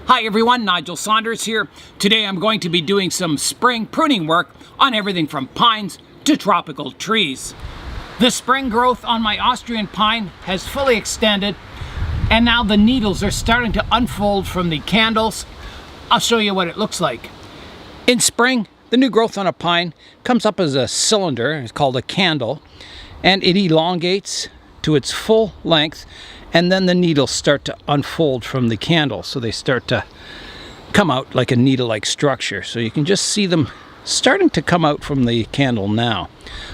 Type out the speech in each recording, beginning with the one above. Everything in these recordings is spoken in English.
Hi everyone, Nigel Saunders here. Today I'm going to be doing some spring pruning work on everything from pines to tropical trees. The spring growth on my Austrian pine has fully extended, and now the needles are starting to unfold from the candles. I'll show you what it looks like. In spring, the new growth on a pine comes up as a cylinder. It's called a candle, and it elongates to its full length, and then the needles start to unfold from the candle. So they start to come out like a needle-like structure. So you can just see them starting to come out from the candle now.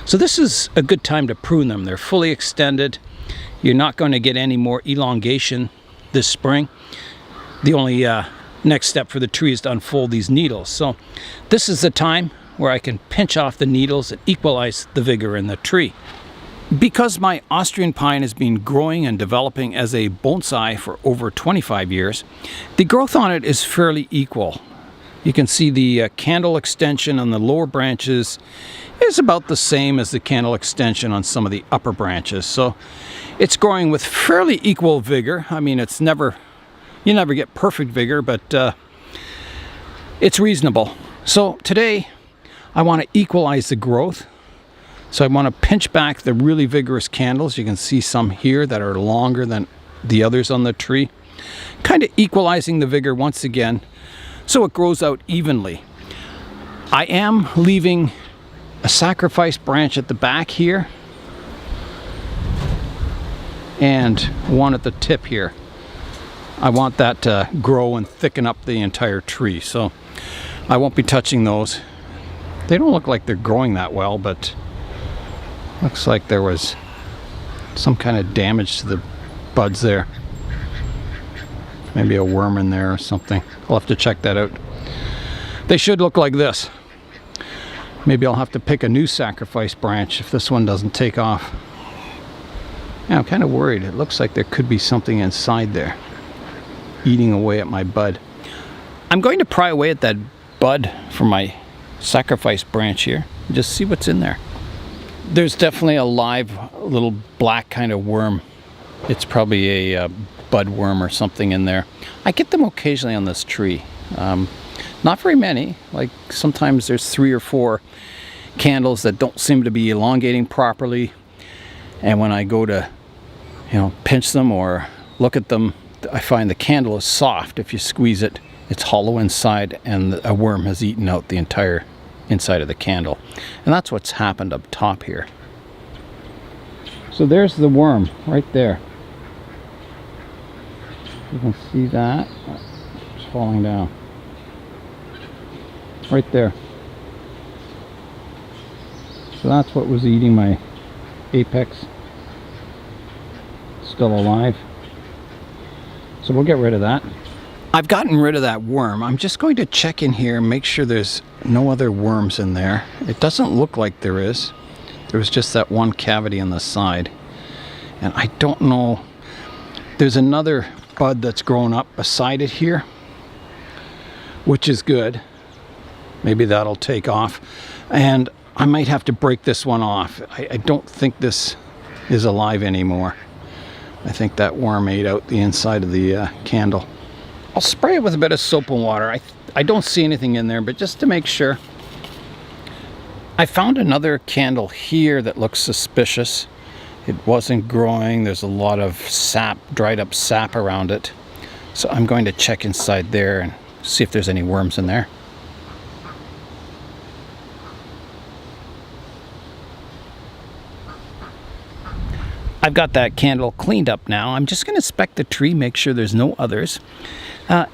So this is a good time to prune them. They're fully extended. You're not going to get any more elongation this spring. The only next step for the tree is to unfold these needles. So this is the time where I can pinch off the needles and equalize the vigor in the tree. Because my Austrian pine has been growing and developing as a bonsai for over 25 years, the growth on it is fairly equal. You can see the candle extension on the lower branches is about the same as the candle extension on some of the upper branches. So it's growing with fairly equal vigor. I mean, you never get perfect vigor, but it's reasonable. So today I want to equalize the growth. So I want to pinch back the really vigorous candles. You can see some here that are longer than the others on the tree. Kind of equalizing the vigor once again so it grows out evenly. I am leaving a sacrifice branch at the back here and one at the tip here. I want that to grow and thicken up the entire tree, so I won't be touching those. They don't look like they're growing that well, but looks like there was some kind of damage to the buds there. Maybe a worm in there or something. I'll have to check that out. They should look like this. Maybe I'll have to pick a new sacrifice branch if this one doesn't take off. Yeah, I'm kind of worried. It looks like there could be something inside there eating away at my bud. I'm going to pry away at that bud from my sacrifice branch here and just see what's in there. There's definitely a live little black kind of worm. It's probably a bud worm or something in there. I get them occasionally on this tree. Not very many. Like sometimes there's 3 or 4 candles that don't seem to be elongating properly. And when I go to, pinch them or look at them, I find the candle is soft. If you squeeze it, it's hollow inside, and a worm has eaten out the entire inside of the candle. And that's what's happened up top here. So there's the worm right there. You can see that. It's falling down. Right there. So that's what was eating my apex. Still alive. So we'll get rid of that. I've gotten rid of that worm. I'm just going to check in here and make sure there's no other worms in there. It doesn't look like there is. There was just that one cavity on the side. And I don't know. There's another bud that's grown up beside it here, which is good. Maybe that'll take off. And I might have to break this one off. I don't think this is alive anymore. I think that worm ate out the inside of the candle. I'll spray it with a bit of soap and water. I don't see anything in there, but just to make sure. I found another candle here that looks suspicious. It wasn't growing. There's a lot of sap, dried up sap around it. So I'm going to check inside there and see if there's any worms in there. I've got that candle cleaned up now. I'm just going to inspect the tree, make sure there's no others.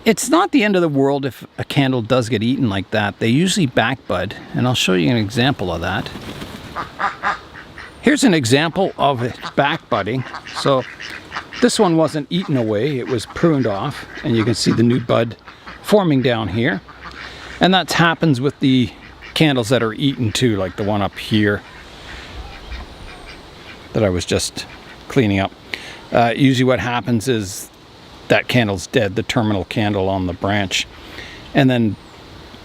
It's not the end of the world if a candle does get eaten like that. They usually back bud, and I'll show you an example of that. Here's an example of it back budding. So this one wasn't eaten away, it was pruned off, and you can see the new bud forming down here. And that happens with the candles that are eaten too, like the one up here that I was just cleaning up. Usually what happens is that candle's dead, the terminal candle on the branch, and then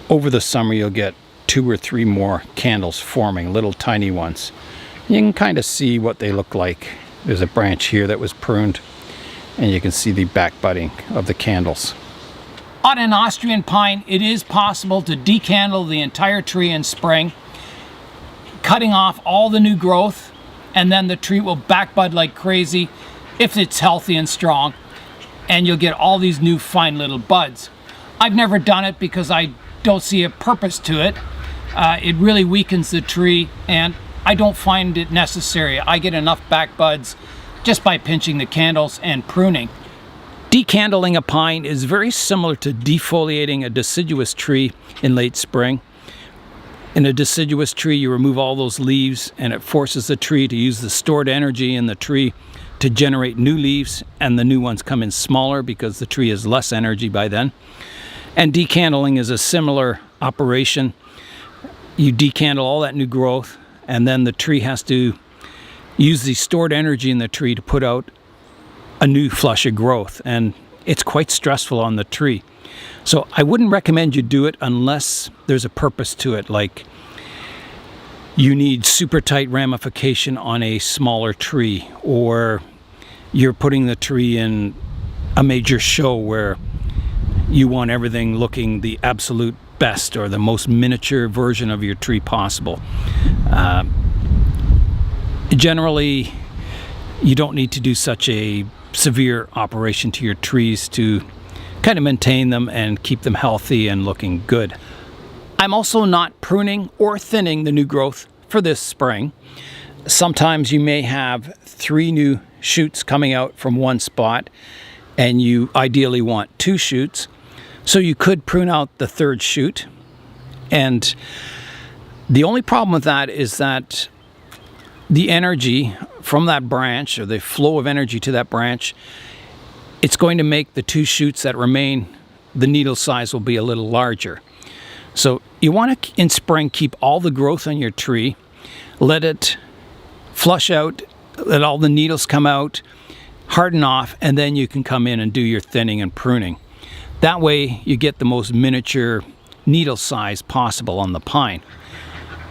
over the summer you'll get 2 or 3 more candles forming, little tiny ones. You can kind of see what they look like. There's a branch here that was pruned, and you can see the back budding of the candles. On an Austrian pine, it is possible to decandle the entire tree in spring, cutting off all the new growth, and then the tree will backbud like crazy if it's healthy and strong, and you'll get all these new fine little buds. I've never done it because I don't see a purpose to it. It really weakens the tree, and I don't find it necessary. I get enough back buds just by pinching the candles and pruning. Decandling a pine is very similar to defoliating a deciduous tree in late spring. In a deciduous tree, you remove all those leaves and it forces the tree to use the stored energy in the tree to generate new leaves, and the new ones come in smaller because the tree has less energy by then. And decandling is a similar operation. You decandle all that new growth, and then the tree has to use the stored energy in the tree to put out a new flush of growth, and it's quite stressful on the tree. So I wouldn't recommend you do it unless there's a purpose to it, like you need super tight ramification on a smaller tree, or you're putting the tree in a major show where you want everything looking the absolute best or the most miniature version of your tree possible. Generally, you don't need to do such a severe operation to your trees to kind of maintain them and keep them healthy and looking good. I'm also not pruning or thinning the new growth for this spring. Sometimes you may have 3 new shoots coming out from one spot, and you ideally want 2 shoots. So you could prune out the 3rd shoot. And the only problem with that is that the energy from that branch, or the flow of energy to that branch, it's going to make the 2 shoots that remain, the needle size will be a little larger. So you want to, in spring, keep all the growth on your tree, let it flush out, let all the needles come out, harden off, and then you can come in and do your thinning and pruning. That way you get the most miniature needle size possible on the pine.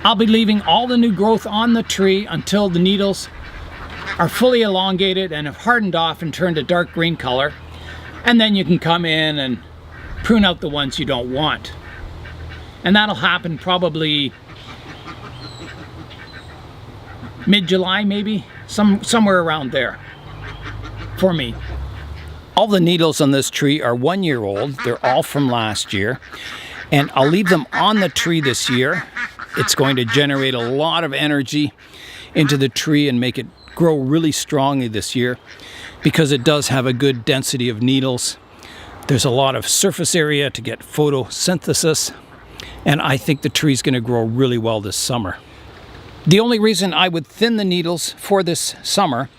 I'll be leaving all the new growth on the tree until the needles are fully elongated and have hardened off and turned a dark green color, and then you can come in and prune out the ones you don't want. And that'll happen probably mid-July, maybe, somewhere around there for me. All the needles on this tree are 1 year old. They're all from last year, and I'll leave them on the tree this year. It's going to generate a lot of energy into the tree and make it grow really strongly this year because it does have a good density of needles. There's a lot of surface area to get photosynthesis, and I think the tree's going to grow really well this summer. The only reason I would thin the needles for this summer,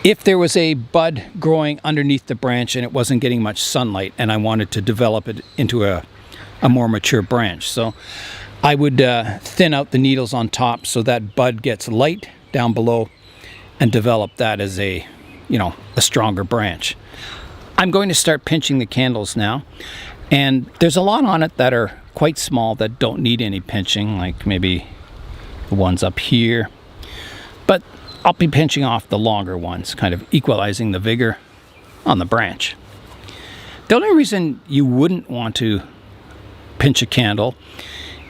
if there was a bud growing underneath the branch and it wasn't getting much sunlight and I wanted to develop it into a more mature branch. So I would thin out the needles on top so that bud gets light down below and develop that as a stronger branch. I'm going to start pinching the candles now, and there's a lot on it that are quite small that don't need any pinching, like maybe the ones up here, but I'll be pinching off the longer ones, kind of equalizing the vigor on the branch. The only reason you wouldn't want to pinch a candle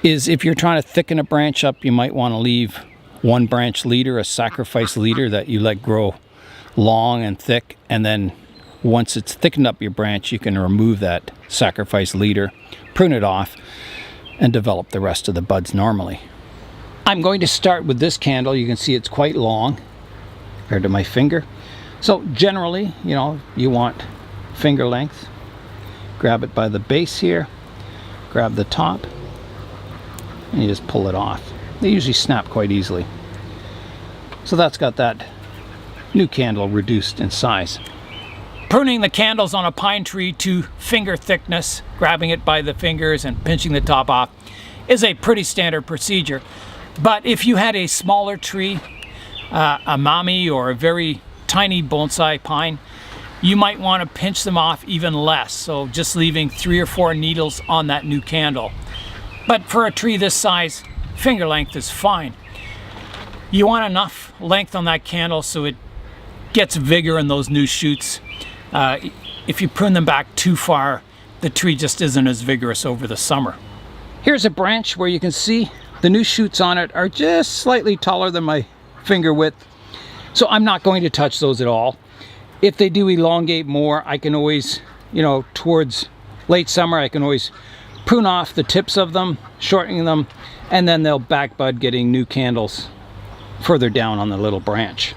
is if you're trying to thicken a branch up, you might want to leave one branch leader, a sacrifice leader that you let grow long and thick, and then once it's thickened up your branch, you can remove that sacrifice leader, prune it off, and develop the rest of the buds normally. I'm going to start with this candle. You can see it's quite long compared to my finger. So generally, you want finger length. Grab it by the base here, grab the top, and you just pull it off. They usually snap quite easily. So that's got that new candle reduced in size. Pruning the candles on a pine tree to finger thickness, grabbing it by the fingers and pinching the top off, is a pretty standard procedure. But if you had a smaller tree, a mami or a very tiny bonsai pine, you might want to pinch them off even less. So just leaving 3 or 4 needles on that new candle. But for a tree this size, finger length is fine. You want enough length on that candle so it gets vigor in those new shoots. If you prune them back too far, the tree just isn't as vigorous over the summer. Here's a branch where you can see the new shoots on it are just slightly taller than my finger width. So I'm not going to touch those at all. If they do elongate more, I can always, you know, towards late summer, I can always prune off the tips of them, shortening them, and then they'll back bud, getting new candles further down on the little branch.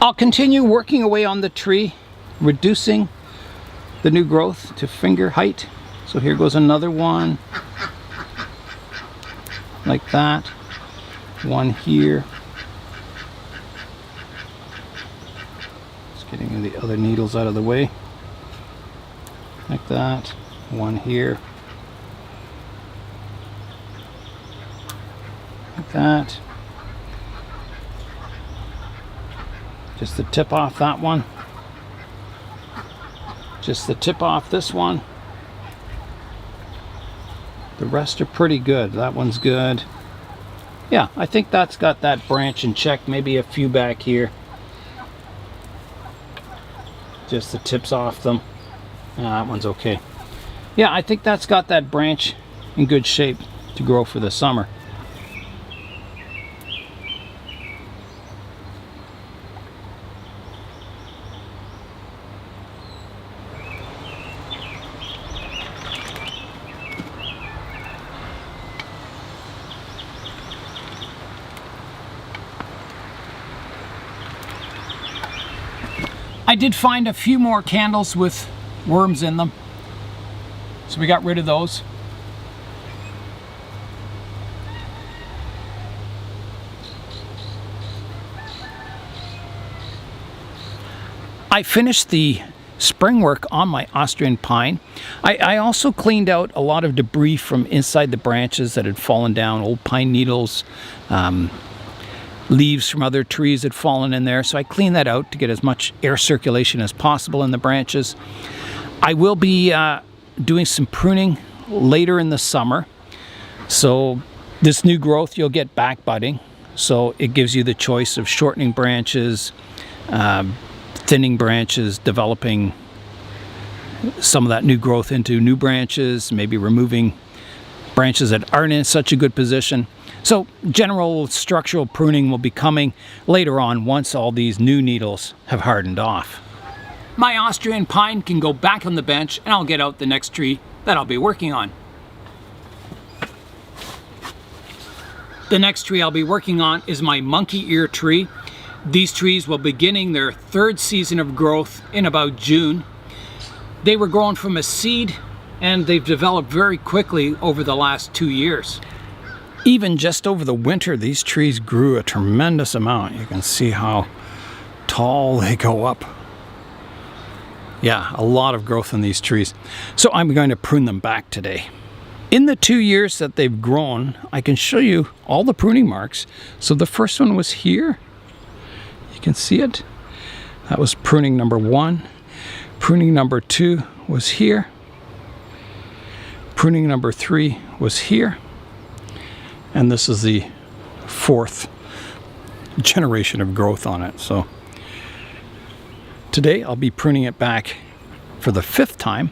I'll continue working away on the tree, reducing the new growth to finger height. So here goes another one, like that. One here. Just getting the other needles out of the way, like that. One here, like that. Just the tip off that one. Just the tip off this one. The rest are pretty good. That one's good. Yeah, I think that's got that branch in check. Maybe a few back here. Just the tips off them. That one's okay. Yeah, I think that's got that branch in good shape to grow for the summer. I did find a few more candles with worms in them, so we got rid of those. I finished the spring work on my Austrian pine. I also cleaned out a lot of debris from inside the branches that had fallen down, old pine needles, leaves from other trees had fallen in there, so I cleaned that out to get as much air circulation as possible in the branches. I will be doing some pruning later in the summer, so this new growth you'll get back budding, so it gives you the choice of shortening branches, thinning branches, developing some of that new growth into new branches, maybe removing branches that aren't in such a good position. So general structural pruning will be coming later on once all these new needles have hardened off. My Austrian pine can go back on the bench, and I'll get out the next tree that I'll be working on. The next tree I'll be working on is my monkey ear tree. These trees will be beginning their third season of growth in about June. They were grown from a seed, and they've developed very quickly over the last 2 years. Even just over the winter, these trees grew a tremendous amount. You can see how tall they go up. Yeah, a lot of growth in these trees. So I'm going to prune them back today. In the 2 years that they've grown, I can show you all the pruning marks. So the first one was here. You can see it. That was pruning number 1. Pruning number 2 was here. Pruning number 3 was here. And this is the 4th generation of growth on it. So today I'll be pruning it back for the 5th time,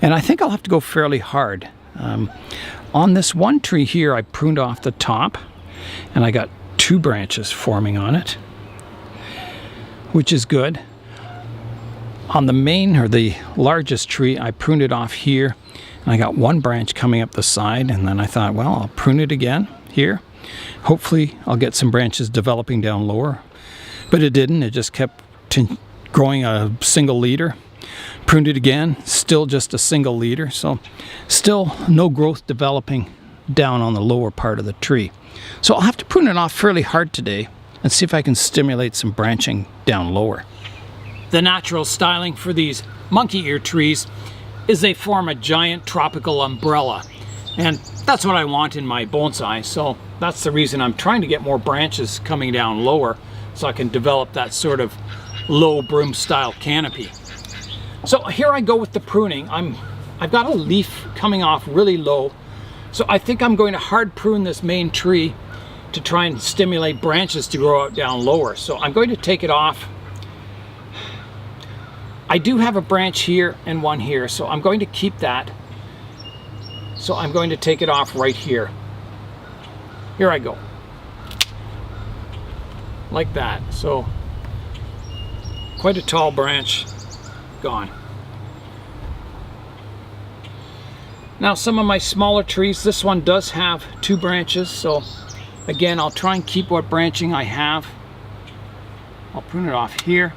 and I think I'll have to go fairly hard. On this one tree here, I pruned off the top, and I got 2 branches forming on it, which is good. On the main, or the largest tree, I pruned it off here, and I got 1 branch coming up the side, and then I thought, well, I'll prune it again here. Hopefully I'll get some branches developing down lower, but it didn't. It just kept growing a single leader. Pruned it again, still just a single leader, so still no growth developing down on the lower part of the tree. So I'll have to prune it off fairly hard today and see if I can stimulate some branching down lower. The natural styling for these monkey ear trees is they form a giant tropical umbrella, and that's what I want in my bonsai. So that's the reason I'm trying to get more branches coming down lower so I can develop that sort of low broom style canopy. So here I go with the pruning. I've got a leaf coming off really low, so I think I'm going to hard prune this main tree to try and stimulate branches to grow out down lower. So I'm going to take it off I do have a branch here and one here, so I'm going to keep that. So I'm going to take it off right here. Here I go. Like that. So quite a tall branch gone. Now some of my smaller trees, this one does have 2 branches, so again I'll try and keep what branching I have. I'll prune it off here.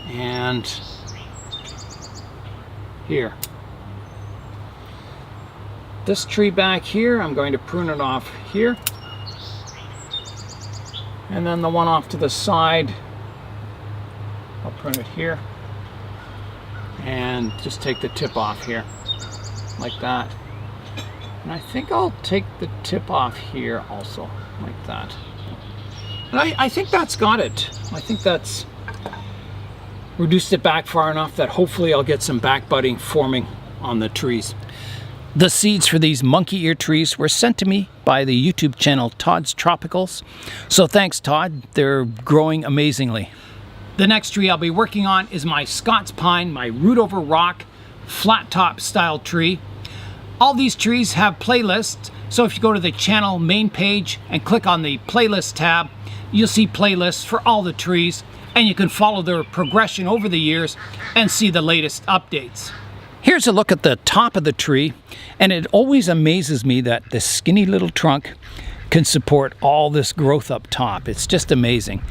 And here. This tree back here, I'm going to prune it off here. And then the one off to the side, I'll prune it here. And just take the tip off here, like that. And I think I'll take the tip off here also, like that. And I think that's got it. I think that's reduced it back far enough that hopefully I'll get some back budding forming on the trees. The seeds for these monkey ear trees were sent to me by the YouTube channel Todd's Tropicals. So thanks, Todd. They're growing amazingly. The next tree I'll be working on is my Scots Pine, my root over rock, flat top style tree. All these trees have playlists, so if you go to the channel main page and click on the playlist tab, you'll see playlists for all the trees, and you can follow their progression over the years and see the latest updates. Here's a look at the top of the tree, and it always amazes me that this skinny little trunk can support all this growth up top. It's just amazing.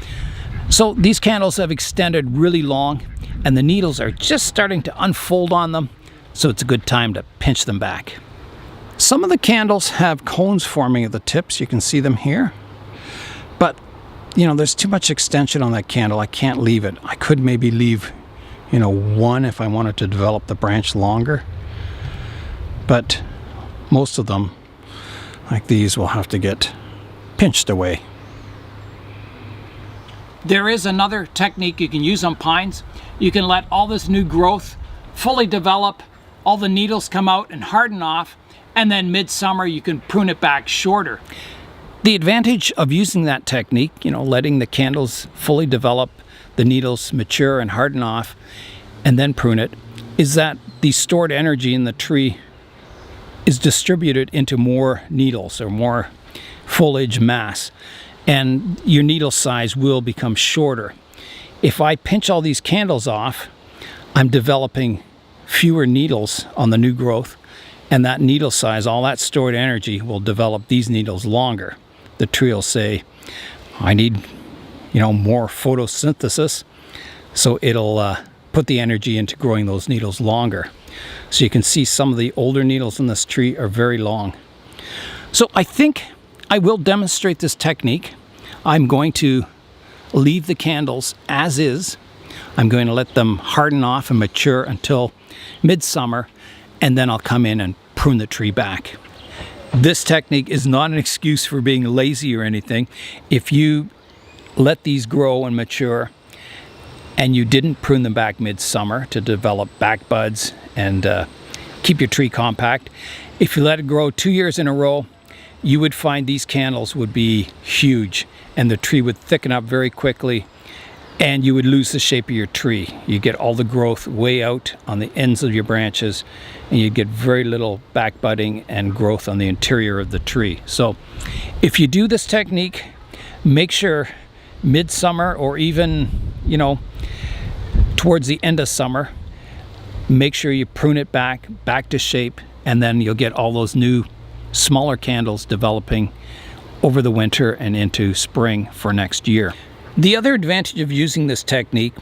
So these candles have extended really long, and the needles are just starting to unfold on them, so it's a good time to pinch them back. Some of the candles have cones forming at the tips. You can see them here. But, you know, there's too much extension on that candle. I can't leave it. I could maybe leave, you know, one if I wanted to develop the branch longer. But most of them, like these, will have to get pinched away. There is another technique you can use on pines. You can let all this new growth fully develop, all the needles come out and harden off, and then midsummer you can prune it back shorter. The advantage of using that technique, you know, letting the candles fully develop, the needles mature and harden off, and then prune it, is that the stored energy in the tree is distributed into more needles or more foliage mass, and your needle size will become shorter. If I pinch all these candles off, I'm developing fewer needles on the new growth, and that needle size, all that stored energy, will develop these needles longer. The tree will say, I need, you know, more photosynthesis, so it'll put the energy into growing those needles longer. So you can see some of the older needles in this tree are very long. So I think I will demonstrate this technique. I'm going to leave the candles as is. I'm going to let them harden off and mature until midsummer, and then I'll come in and prune the tree back. This technique is not an excuse for being lazy or anything. If you let these grow and mature and you didn't prune them back midsummer to develop back buds and keep your tree compact, if you let it grow 2 years in a row, you would find these candles would be huge and the tree would thicken up very quickly, and you would lose the shape of your tree. You get all the growth way out on the ends of your branches, and you get very little back budding and growth on the interior of the tree. So if you do this technique, make sure midsummer or even, you know, towards the end of summer, make sure you prune it back to shape, and then you'll get all those new smaller candles developing over the winter and into spring for next year. The other advantage of using this technique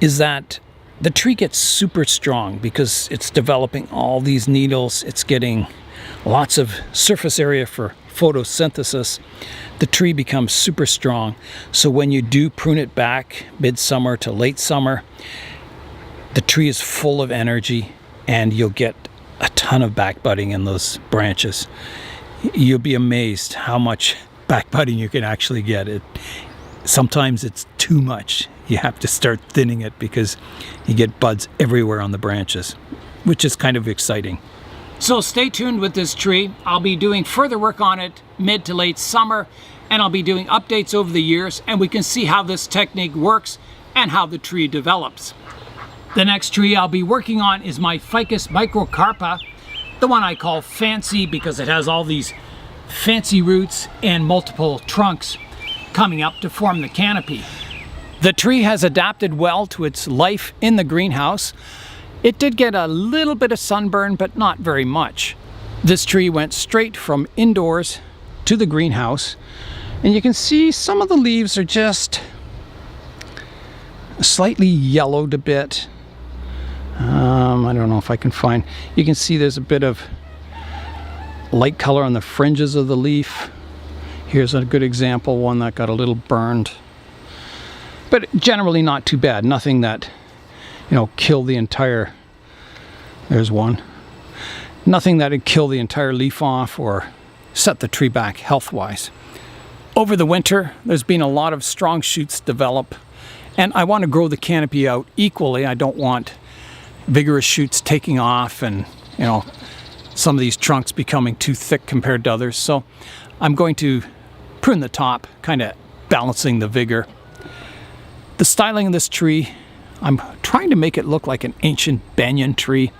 is that the tree gets super strong because it's developing all these needles. It's getting lots of surface area for photosynthesis. The tree becomes super strong. So when you do prune it back midsummer to late summer, the tree is full of energy and you'll get a ton of back budding in those branches. You'll be amazed how much back budding you can actually get. Sometimes it's too much. You have to start thinning it because you get buds everywhere on the branches, which is kind of exciting. So stay tuned with this tree. I'll be doing further work on it mid to late summer, and I'll be doing updates over the years, and we can see how this technique works and how the tree develops. The next tree I'll be working on is my Ficus microcarpa, the one I call fancy because it has all these fancy roots and multiple trunks coming up to form the canopy. The tree has adapted well to its life in the greenhouse. It did get a little bit of sunburn, but not very much. This tree went straight from indoors to the greenhouse, and you can see some of the leaves are just slightly yellowed a bit. I don't know if I can find, you can see there's a bit of light color on the fringes of the leaf. Here's a good example, one that got a little burned. But generally not too bad, nothing that, you know, killed the entire, there's one. Nothing that would kill the entire leaf off or set the tree back health-wise. Over the winter, there's been a lot of strong shoots develop, and I want to grow the canopy out equally. I don't want vigorous shoots taking off and, you know, some of these trunks becoming too thick compared to others. So I'm going to prune the top, kind of balancing the vigor. The styling of this tree, I'm trying to make it look like an ancient banyan tree.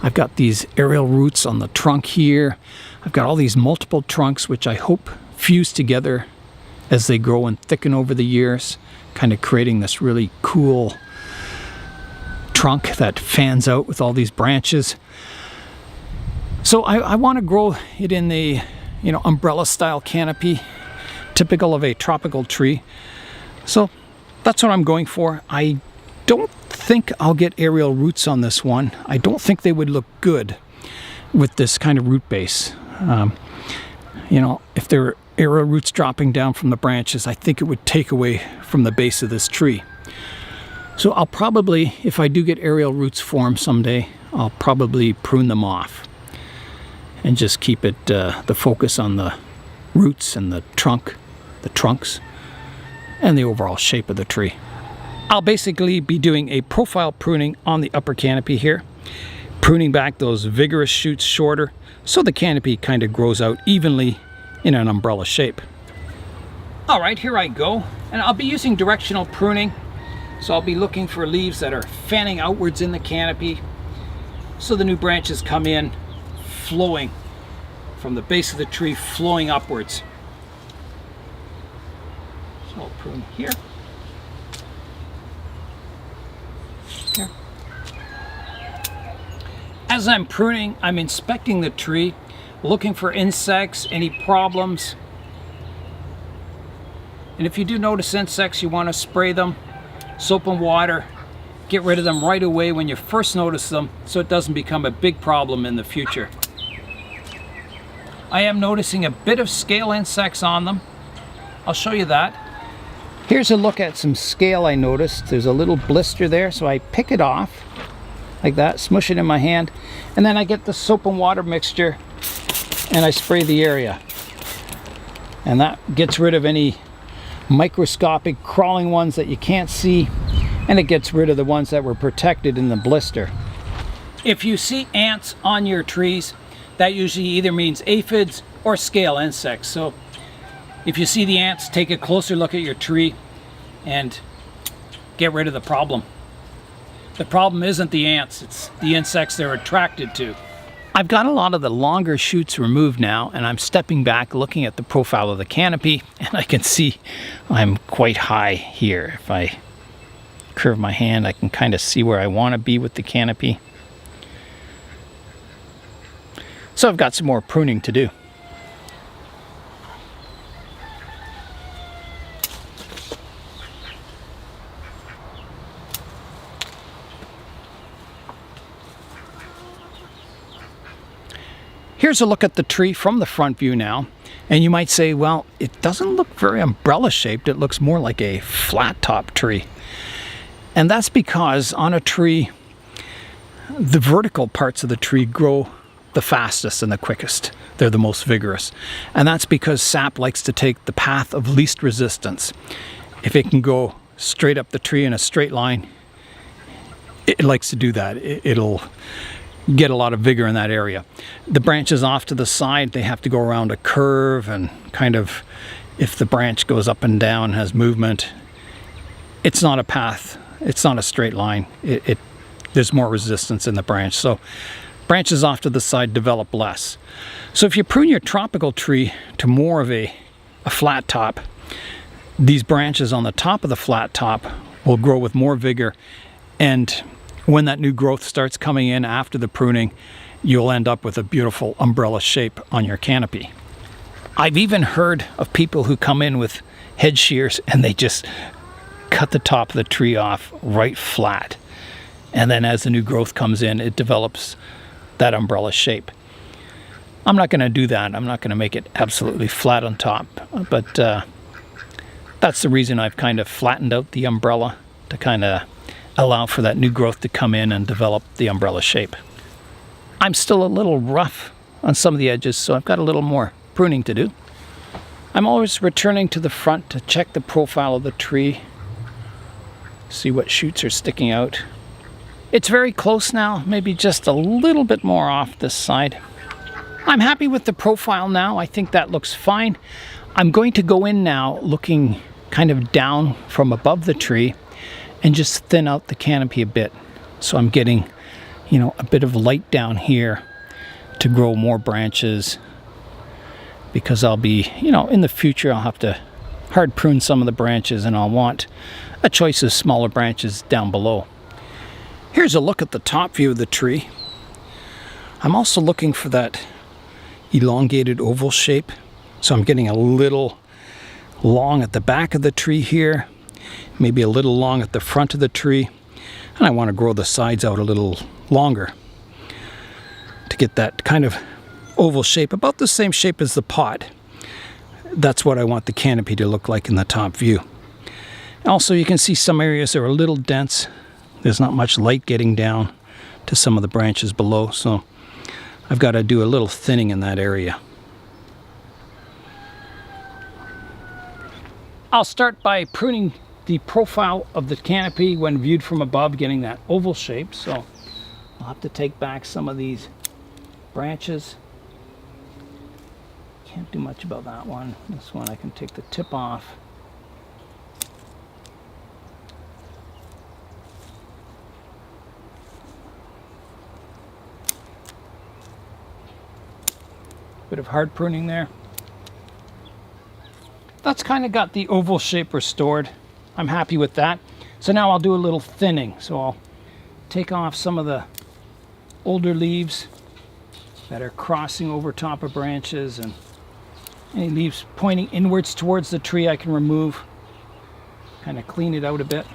I've got these aerial roots on the trunk here. I've got all these multiple trunks, which I hope fuse together as they grow and thicken over the years, kind of creating this really cool trunk that fans out with all these branches. So I want to grow it in the, you know, umbrella style canopy, typical of a tropical tree. So that's what I'm going for. I don't think I'll get aerial roots on this one. I don't think they would look good with this kind of root base. You know, if there were aerial roots dropping down from the branches, I think it would take away from the base of this tree. So I'll probably, if I do get aerial roots formed someday, I'll probably prune them off and just keep it the focus on the roots and the trunks, and the overall shape of the tree. I'll basically be doing a profile pruning on the upper canopy here, pruning back those vigorous shoots shorter so the canopy kind of grows out evenly in an umbrella shape. All right, here I go, and I'll be using directional pruning. So I'll be looking for leaves that are fanning outwards in the canopy so the new branches come in flowing from the base of the tree, flowing upwards. So I'll prune here. Here. As I'm pruning, I'm inspecting the tree, looking for insects, any problems. And if you do notice insects, you want to spray them. Soap and water, get rid of them right away when you first notice them so it doesn't become a big problem in the future. I am noticing a bit of scale insects on them. I'll show you that. Here's a look at some scale I noticed. There's a little blister there, so I pick it off like that, smush it in my hand, and then I get the soap and water mixture and I spray the area. And that gets rid of any microscopic crawling ones that you can't see, and it gets rid of the ones that were protected in the blister. If you see ants on your trees, that usually either means aphids or scale insects. So if you see the ants, take a closer look at your tree and get rid of the problem. The problem isn't the ants, it's the insects they're attracted to. I've got a lot of the longer shoots removed now, and I'm stepping back looking at the profile of the canopy, and I can see I'm quite high here. If I curve my hand, I can kind of see where I want to be with the canopy. So I've got some more pruning to do. Here's a look at the tree from the front view now, and you might say, well, it doesn't look very umbrella shaped, it looks more like a flat top tree. And that's because on a tree, the vertical parts of the tree grow the fastest and the quickest. They're the most vigorous. And that's because sap likes to take the path of least resistance. If it can go straight up the tree in a straight line, it likes to do that. It'll get a lot of vigor in that area. The branches off to the side, they have to go around a curve and kind of if the branch goes up and down, has movement, it's not a path. It's not a straight line. There's more resistance in the branch. So branches off to the side develop less. So if you prune your tropical tree to more of a flat top, these branches on the top of the flat top will grow with more vigor, and when that new growth starts coming in after the pruning, you'll end up with a beautiful umbrella shape on your canopy. I've even heard of people who come in with head shears and they just cut the top of the tree off right flat, and then as the new growth comes in, it develops that umbrella shape. I'm not going to do that. I'm not going to make it absolutely flat on top, but that's the reason I've kind of flattened out the umbrella, to kind of allow for that new growth to come in and develop the umbrella shape. I'm still a little rough on some of the edges, so I've got a little more pruning to do. I'm always returning to the front to check the profile of the tree, see what shoots are sticking out. It's very close now, maybe just a little bit more off this side. I'm happy with the profile now. I think that looks fine. I'm going to go in now looking kind of down from above the tree and just thin out the canopy a bit. So I'm getting, a bit of light down here to grow more branches, because I'll be, in the future I'll have to hard prune some of the branches, and I'll want a choice of smaller branches down below. Here's a look at the top view of the tree. I'm also looking for that elongated oval shape. So I'm getting a little long at the back of the tree here, maybe a little long at the front of the tree, and I want to grow the sides out a little longer to get that kind of oval shape, about the same shape as the pot. That's what I want the canopy to look like in the top view. Also, you can see some areas are a little dense. There's not much light getting down to some of the branches below, so I've got to do a little thinning in that area. I'll start by pruning the profile of the canopy when viewed from above, getting that oval shape. So I'll have to take back some of these branches. Can't do much about that one. This one I can take the tip off. Bit of hard pruning there. That's kind of got the oval shape restored. I'm happy with that. So now I'll do a little thinning. So I'll take off some of the older leaves that are crossing over top of branches, and any leaves pointing inwards towards the tree I can remove. Kind of clean it out a bit.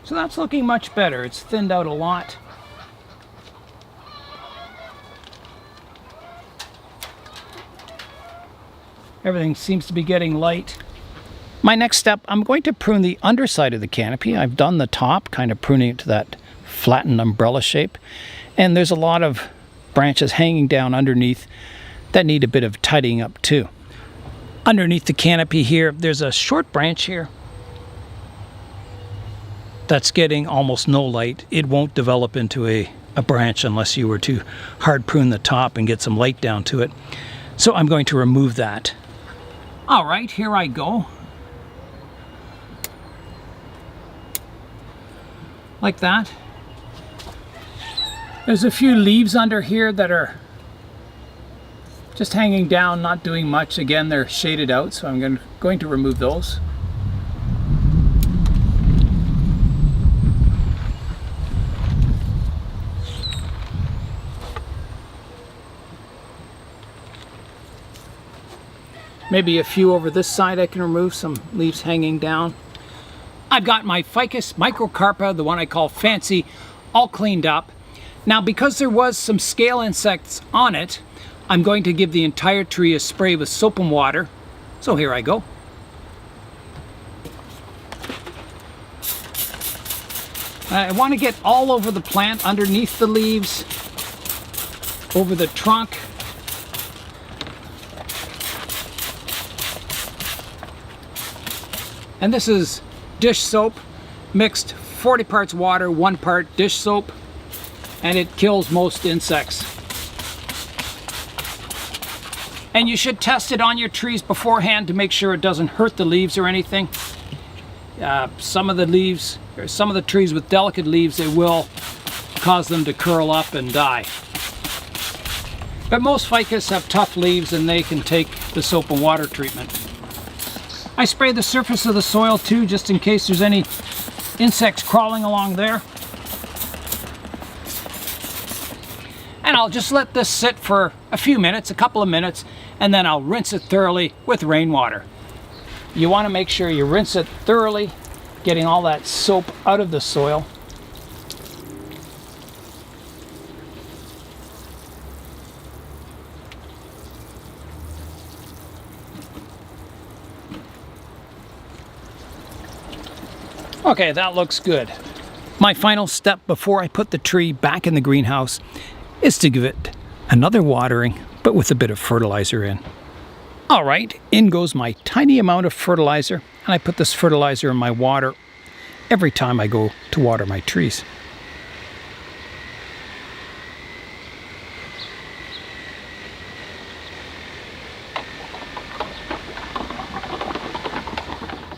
So that's looking much better. It's thinned out a lot. Everything seems to be getting light. My next step, I'm going to prune the underside of the canopy. I've done the top, kind of pruning it to that flattened umbrella shape. And there's a lot of branches hanging down underneath that need a bit of tidying up too. Underneath the canopy here, there's a short branch here that's getting almost no light. It won't develop into a branch unless you were to hard prune the top and get some light down to it. So I'm going to remove that. All right, here I go. Like that. There's a few leaves under here that are just hanging down, not doing much. Again, they're shaded out, so I'm going to remove those. Maybe a few over this side I can remove, some leaves hanging down. I've got my Ficus microcarpa, the one I call Fancy, all cleaned up. Now, because there was some scale insects on it, I'm going to give the entire tree a spray with soap and water. So here I go. I want to get all over the plant, underneath the leaves, over the trunk. And this is dish soap, mixed 40 parts water, 1 part dish soap, and it kills most insects. And you should test it on your trees beforehand to make sure it doesn't hurt the leaves or anything. Some of the leaves, or some of the trees with delicate leaves, it will cause them to curl up and die. But most ficus have tough leaves and they can take the soap and water treatment. I spray the surface of the soil too, just in case there's any insects crawling along there. And I'll just let this sit for a few minutes, a couple of minutes, and then I'll rinse it thoroughly with rainwater. You want to make sure you rinse it thoroughly, getting all that soap out of the soil. Okay, that looks good. My final step before I put the tree back in the greenhouse is to give it another watering, but with a bit of fertilizer in. All right, in goes my tiny amount of fertilizer, and I put this fertilizer in my water every time I go to water my trees.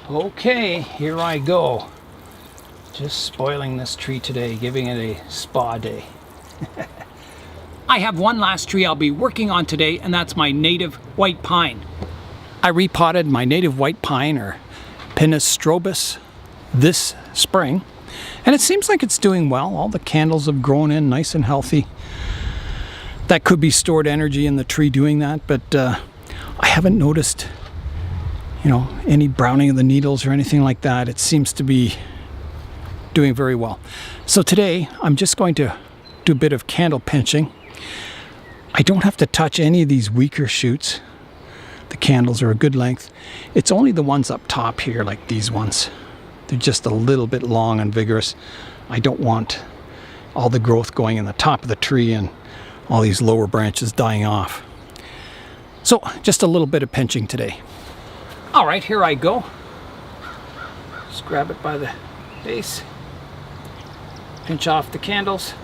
Okay, here I go. Just spoiling this tree today, giving it a spa day. I have one last tree I'll be working on today, and that's my native white pine. I repotted my native white pine, or Pinus strobus, this spring, and it seems like it's doing well. All the candles have grown in nice and healthy. That could be stored energy in the tree doing that, but I haven't noticed, any browning of the needles or anything like that. It seems to be doing very well. So today I'm just going to do a bit of candle pinching. I don't have to touch any of these weaker shoots. The candles are a good length. It's only the ones up top here, like these ones. They're just a little bit long and vigorous. I don't want all the growth going in the top of the tree and all these lower branches dying off. So just a little bit of pinching today. All right, here I go. Just grab it by the base. Pinch off the candles.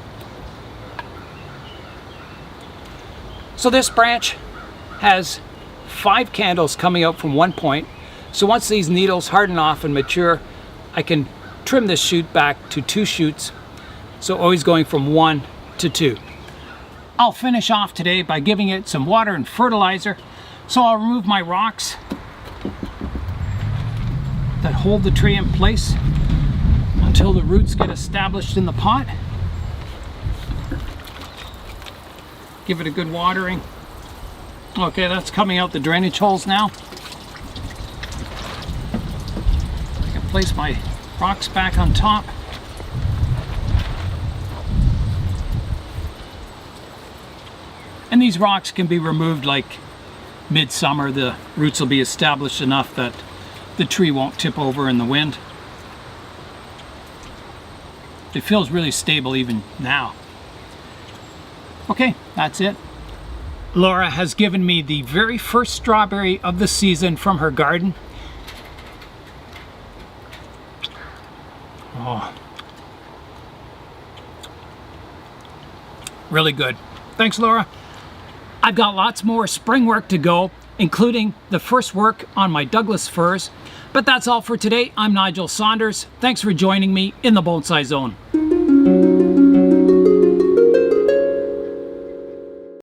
So this branch has 5 candles coming out from one point. So once these needles harden off and mature, I can trim this shoot back to 2 shoots. So always going from 1 to 2. I'll finish off today by giving it some water and fertilizer. So I'll remove my rocks that hold the tree in place until the roots get established in the pot. Give it a good watering. Okay, that's coming out the drainage holes now. I can place my rocks back on top. And these rocks can be removed like midsummer. The roots will be established enough that the tree won't tip over in the wind. It feels really stable even now. Okay, that's it. Laura has given me the very first strawberry of the season from her garden. Oh, really good. Thanks, Laura. I've got lots more spring work to go, including the first work on my Douglas firs. But that's all for today. I'm Nigel Saunders. Thanks for joining me in the Bonsai Zone.